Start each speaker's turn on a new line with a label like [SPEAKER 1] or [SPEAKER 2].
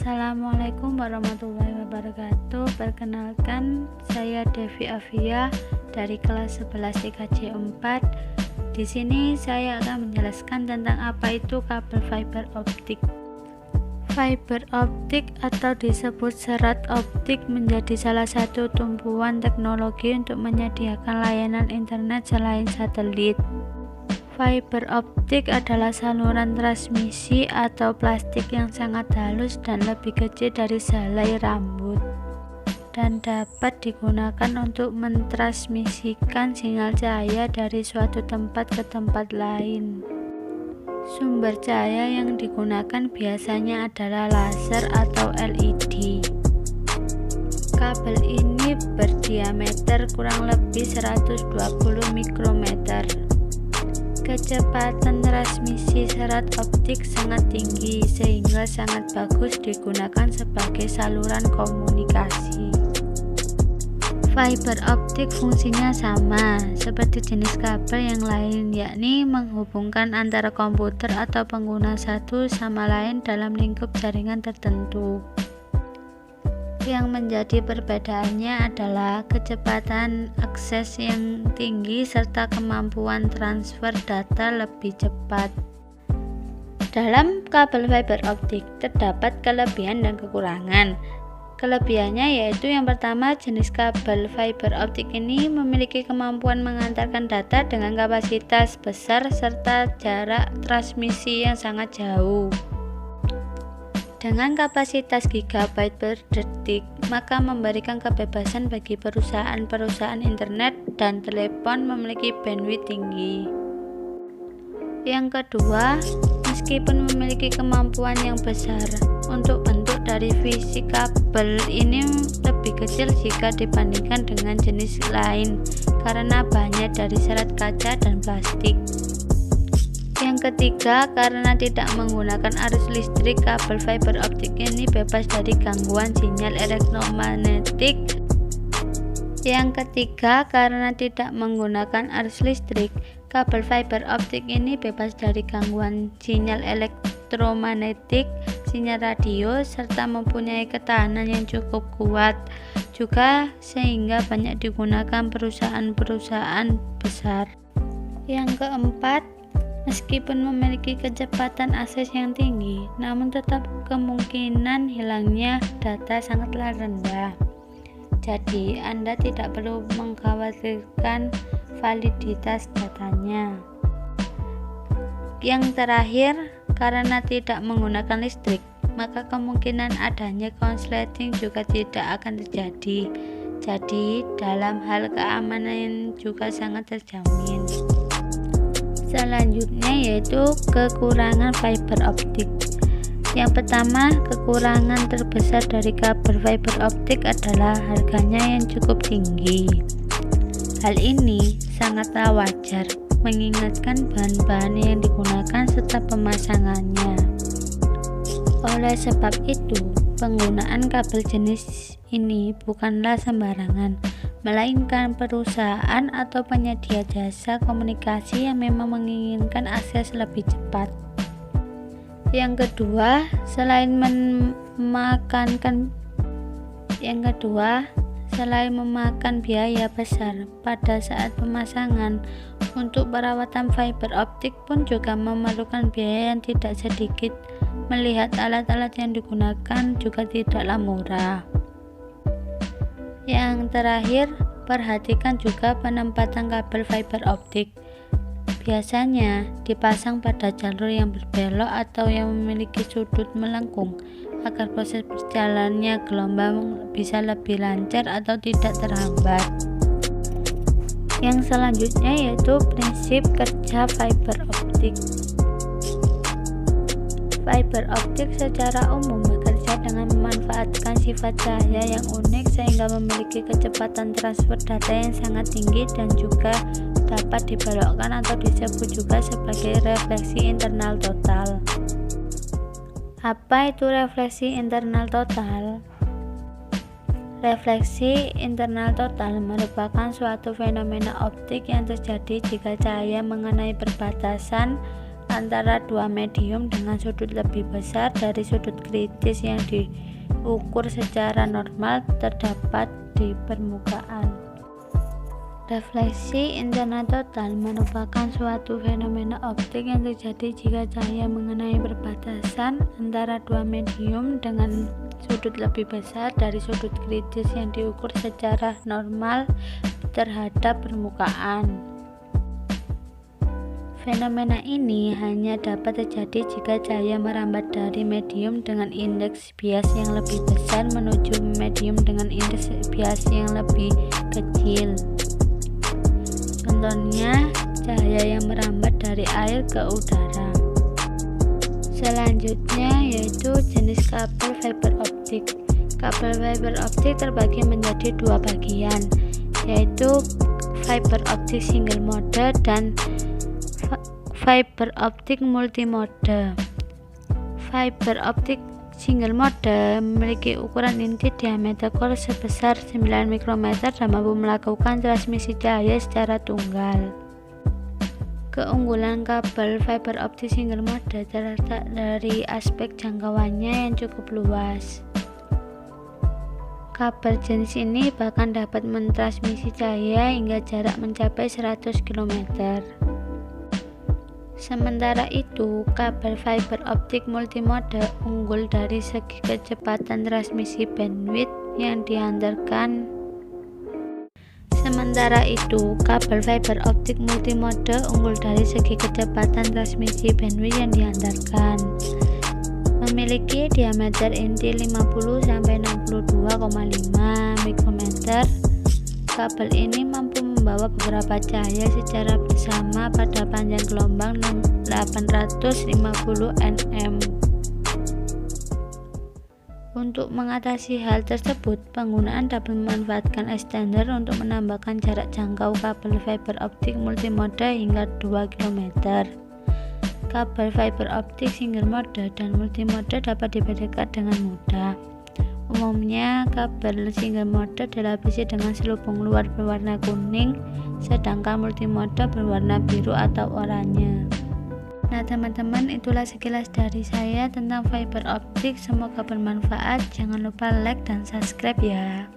[SPEAKER 1] Assalamualaikum warahmatullahi wabarakatuh. Perkenalkan, saya Devi Afia dari kelas 11 IKJ 4. Di sini saya akan menjelaskan tentang apa itu kabel fiber optik. Fiber optik atau disebut serat optik menjadi salah satu tumpuan teknologi untuk menyediakan layanan internet selain satelit. Fiber optik adalah saluran transmisi atau plastik yang sangat halus dan lebih kecil dari sehelai rambut, dan dapat digunakan untuk mentransmisikan sinyal cahaya dari suatu tempat ke tempat lain. Sumber cahaya yang digunakan biasanya adalah laser atau LED. Kabel ini berdiameter kurang lebih 120 mikrometer. Kecepatan transmisi serat optik sangat tinggi sehingga sangat bagus digunakan sebagai saluran komunikasi. Fiber optik fungsinya sama seperti jenis kabel yang lain, yakni menghubungkan antara komputer atau pengguna satu sama lain dalam lingkup jaringan tertentu. Yang menjadi perbedaannya adalah kecepatan akses yang tinggi serta kemampuan transfer data lebih cepat. Dalam kabel fiber optik terdapat kelebihan dan kekurangan. Kelebihannya yaitu yang pertama, jenis kabel fiber optik ini memiliki kemampuan mengantarkan data dengan kapasitas besar serta jarak transmisi yang sangat jauh. Dengan kapasitas gigabyte per detik, maka memberikan kebebasan bagi perusahaan-perusahaan internet dan telepon memiliki bandwidth tinggi. Yang kedua, meskipun memiliki kemampuan yang besar, untuk bentuk dari fisik kabel ini lebih kecil jika dibandingkan dengan jenis lain karena banyak dari serat kaca dan plastik. Yang ketiga, karena tidak menggunakan arus listrik, kabel fiber optik ini bebas dari gangguan sinyal elektromagnetik. Yang ketiga, karena tidak menggunakan arus listrik, kabel fiber optik ini bebas dari gangguan sinyal elektromagnetik, sinyal radio, serta mempunyai ketahanan yang cukup kuat juga sehingga banyak digunakan perusahaan-perusahaan besar. Yang keempat, meskipun memiliki kecepatan akses yang tinggi, namun tetap kemungkinan hilangnya data sangatlah rendah. Jadi, Anda tidak perlu mengkhawatirkan validitas datanya. Yang terakhir, karena tidak menggunakan listrik, maka kemungkinan adanya konsleting juga tidak akan terjadi. Jadi, dalam hal keamanan juga sangat terjamin. Selanjutnya yaitu kekurangan fiber optik. Yang pertama, kekurangan terbesar dari kabel fiber optik adalah harganya yang cukup tinggi. Hal ini sangatlah wajar mengingatkan bahan-bahan yang digunakan serta pemasangannya. Oleh sebab itu, penggunaan kabel jenis ini bukanlah sembarangan, melainkan perusahaan atau penyedia jasa komunikasi yang memang menginginkan akses lebih cepat. Yang kedua, selain memakan biaya besar pada saat pemasangan, untuk perawatan fiber optik pun juga memerlukan biaya yang tidak sedikit. Melihat alat-alat yang digunakan juga tidaklah murah. Yang terakhir, perhatikan juga penempatan kabel fiber optik. Biasanya dipasang pada jalur yang berbelok atau yang memiliki sudut melengkung agar proses berjalannya gelombang bisa lebih lancar atau tidak terhambat. Yang selanjutnya yaitu prinsip kerja fiber optik. Fiber optik secara umum bekerja dengan memanfaatkan sifat cahaya yang unik sehingga memiliki kecepatan transfer data yang sangat tinggi dan juga dapat dibelokkan atau disebut juga sebagai refleksi internal total. Apa itu refleksi internal total? Refleksi internal total merupakan suatu fenomena optik yang terjadi jika cahaya mengenai perbatasan antara dua medium dengan sudut lebih besar dari sudut kritis yang diukur secara normal terdapat di permukaan. Refleksi internal total merupakan suatu fenomena optik yang terjadi jika cahaya mengenai perbatasan antara dua medium dengan sudut lebih besar dari sudut kritis yang diukur secara normal terhadap permukaan. Fenomena ini hanya dapat terjadi jika cahaya merambat dari medium dengan indeks bias yang lebih besar menuju medium dengan indeks bias yang lebih kecil. Contohnya, cahaya yang merambat dari air ke udara. Selanjutnya yaitu jenis kabel fiber optik. Kabel fiber optik terbagi menjadi dua bagian, yaitu fiber optik single mode dan fiber optik multimode. Fiber optik single mode memiliki ukuran inti diameter core sebesar 9 mikrometer dan mampu melakukan transmisi cahaya secara tunggal. Keunggulan kabel fiber optik single mode terletak dari aspek jangkauannya yang cukup luas. Kabel jenis ini bahkan dapat mentransmisi cahaya hingga jarak mencapai 100 km. Sementara itu, kabel fiber optik multimode unggul dari segi kecepatan transmisi bandwidth yang diantarkan. Memiliki diameter inti 50-62,5 mikrometer. Kabel ini mampu membawa beberapa cahaya secara bersama pada panjang gelombang 850 nm. Untuk mengatasi hal tersebut, penggunaan dapat memanfaatkan extender untuk menambahkan jarak jangkau kabel fiber optik multimode hingga 2 km. Kabel fiber optik single mode dan multimode dapat dibedakan dengan mudah. Umumnya, kabel single mode dilapisi dengan selubung luar berwarna kuning, sedangkan multimode berwarna biru atau oranye. Nah teman-teman, itulah sekilas dari saya tentang fiber optik. Semoga bermanfaat. Jangan lupa like dan subscribe ya.